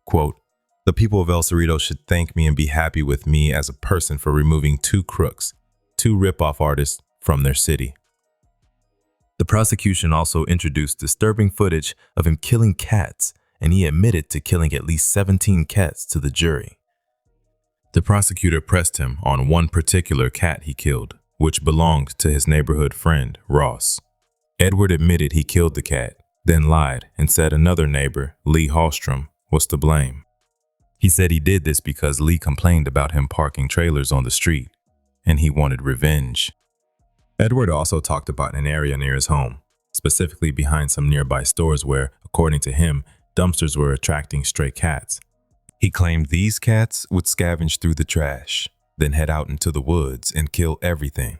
Quote, "The people of El Cerrito should thank me and be happy with me as a person for removing two crooks, two rip-off artists from their city." The prosecution also introduced disturbing footage of him killing cats, and he admitted to killing at least 17 cats to the jury. The prosecutor pressed him on one particular cat he killed, which belonged to his neighborhood friend, Ross. Edward admitted he killed the cat, then lied and said another neighbor, Lee Hallstrom, was to blame. He said he did this because Lee complained about him parking trailers on the street, and he wanted revenge. Edward also talked about an area near his home, specifically behind some nearby stores where, according to him, dumpsters were attracting stray cats. He claimed these cats would scavenge through the trash, then head out into the woods and kill everything.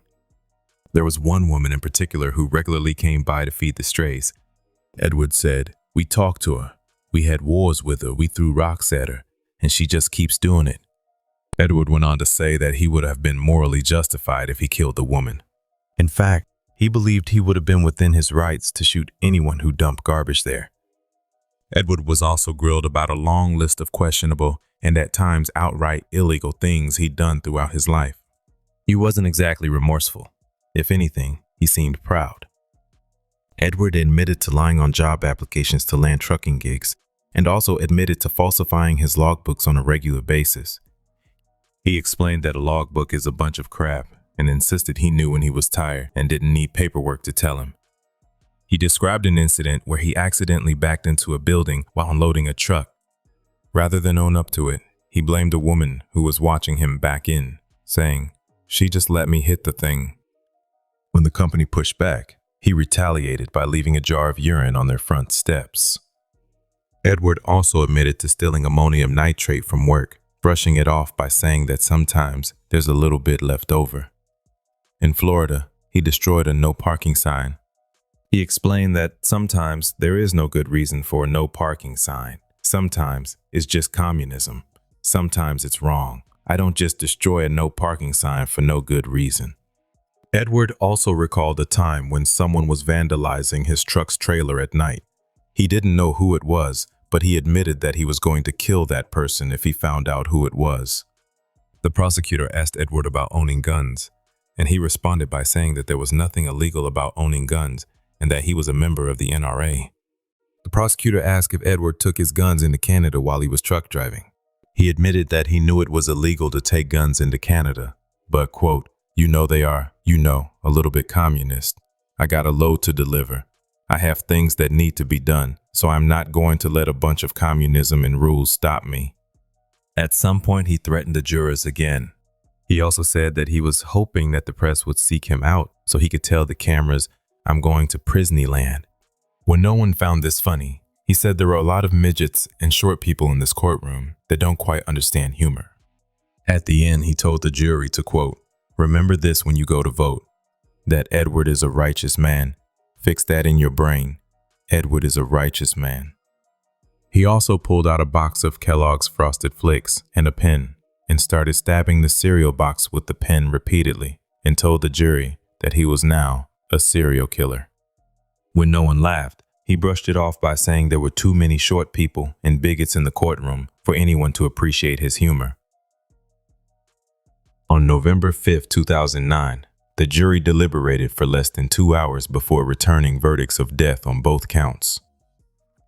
There was one woman in particular who regularly came by to feed the strays. Edward said, "We talked to her. We had wars with her. We threw rocks at her, and she just keeps doing it." Edward went on to say that he would have been morally justified if he killed the woman. In fact, he believed he would have been within his rights to shoot anyone who dumped garbage there. Edward was also grilled about a long list of questionable and at times outright illegal things he'd done throughout his life. He wasn't exactly remorseful. If anything, he seemed proud. Edward admitted to lying on job applications to land trucking gigs and also admitted to falsifying his logbooks on a regular basis. He explained that a logbook is a bunch of crap and insisted he knew when he was tired and didn't need paperwork to tell him. He described an incident where he accidentally backed into a building while unloading a truck. Rather than own up to it, he blamed a woman who was watching him back in, saying, "She just let me hit the thing." When the company pushed back, he retaliated by leaving a jar of urine on their front steps. Edward also admitted to stealing ammonium nitrate from work, brushing it off by saying that sometimes there's a little bit left over. In Florida, he destroyed a no parking sign. He explained that sometimes there is no good reason for a no parking sign. Sometimes it's just communism. Sometimes it's wrong. I don't just destroy a no parking sign for no good reason. Edward also recalled a time when someone was vandalizing his truck's trailer at night. He didn't know who it was, but he admitted that he was going to kill that person if he found out who it was. The prosecutor asked Edward about owning guns, and he responded by saying that there was nothing illegal about owning guns and that he was a member of the NRA. The prosecutor asked if Edward took his guns into Canada while he was truck driving. He admitted that he knew it was illegal to take guns into Canada, but, quote, "You know they are, a little bit communist. I got a load to deliver. I have things that need to be done, so I'm not going to let a bunch of communism and rules stop me." At some point, he threatened the jurors again. He also said that he was hoping that the press would seek him out so he could tell the cameras, "I'm going to Prisoneyland." When no one found this funny, he said there were a lot of midgets and short people in this courtroom that don't quite understand humor. At the end, he told the jury to, quote, "Remember this when you go to vote, that Edward is a righteous man. Fix that in your brain. Edward is a righteous man." He also pulled out a box of Kellogg's Frosted Flakes and a pen and started stabbing the cereal box with the pen repeatedly and told the jury that he was now a serial killer. When no one laughed, he brushed it off by saying there were too many short people and bigots in the courtroom for anyone to appreciate his humor. On November 5, 2009, the jury deliberated for less than 2 hours before returning verdicts of death on both counts.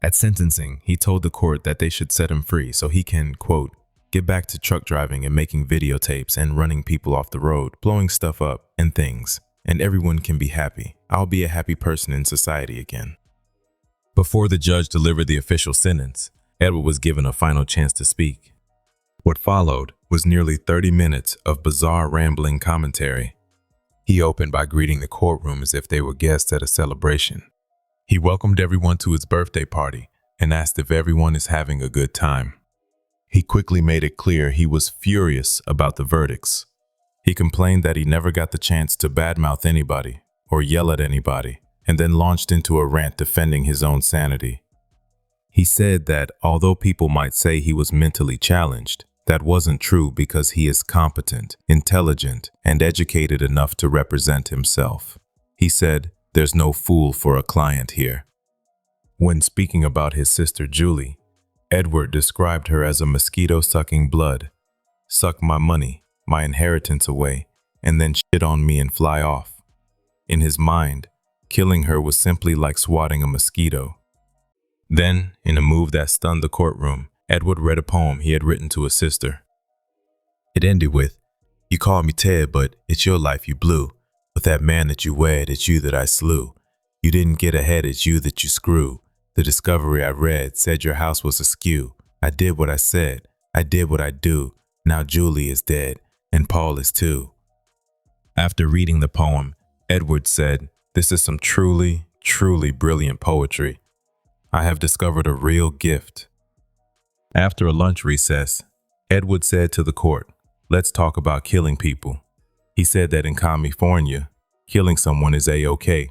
At sentencing, he told the court that they should set him free so he can, quote, "get back to truck driving and making videotapes and running people off the road, blowing stuff up and things, and everyone can be happy. I'll be a happy person in society again." Before the judge delivered the official sentence, Edward was given a final chance to speak. What followed was nearly 30 minutes of bizarre rambling commentary. He opened by greeting the courtroom as if they were guests at a celebration. He welcomed everyone to his birthday party and asked if everyone is having a good time. He quickly made it clear he was furious about the verdicts. He complained that he never got the chance to badmouth anybody or yell at anybody, and then launched into a rant defending his own sanity. He said that although people might say he was mentally challenged, that wasn't true because he is competent, intelligent, and educated enough to represent himself. He said, "There's no fool for a client here." When speaking about his sister Julie, Edward described her as a mosquito sucking blood, suck my money, my inheritance away, and then shit on me and fly off. In his mind, killing her was simply like swatting a mosquito. Then, in a move that stunned the courtroom, Edward read a poem he had written to his sister. It ended with, "You call me Ted, but it's your life you blew. With that man that you wed, it's you that I slew. You didn't get ahead, it's you that you screw. The discovery I read said your house was askew. I did what I said, I did what I do. Now Julie is dead, and Paul is too." After reading the poem, Edward said, "This is some truly Truly brilliant poetry. I have discovered a real gift. After a lunch recess, Edward said to the court, "Let's talk about killing people." He said that in California, killing someone is A-OK.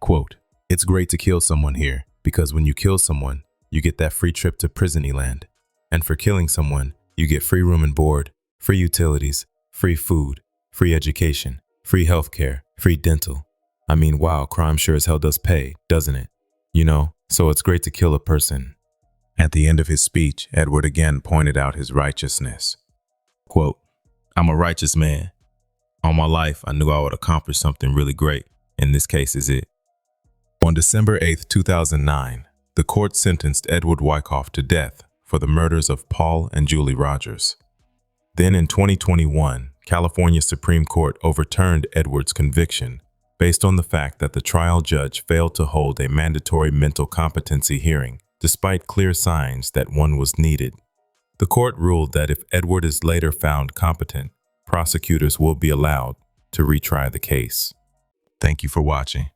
Quote, "It's great to kill someone here because when you kill someone, you get that free trip to Prisoneyland. And for killing someone, you get free room and board, free utilities, free food, free education, free healthcare, free dental. I mean, wow, crime sure as hell does pay, doesn't it? You know, so it's great to kill a person." At the end of his speech, Edward again pointed out his righteousness. Quote, "I'm a righteous man. All my life, I knew I would accomplish something really great, and this case is it." On December 8, 2009, the court sentenced Edward Wycoff to death for the murders of Paul and Julie Rogers. Then in 2021, California Supreme Court overturned Edward's conviction based on the fact that the trial judge failed to hold a mandatory mental competency hearing, despite clear signs that one was needed. The court ruled that if Edward is later found competent, prosecutors will be allowed to retry the case. Thank you for watching.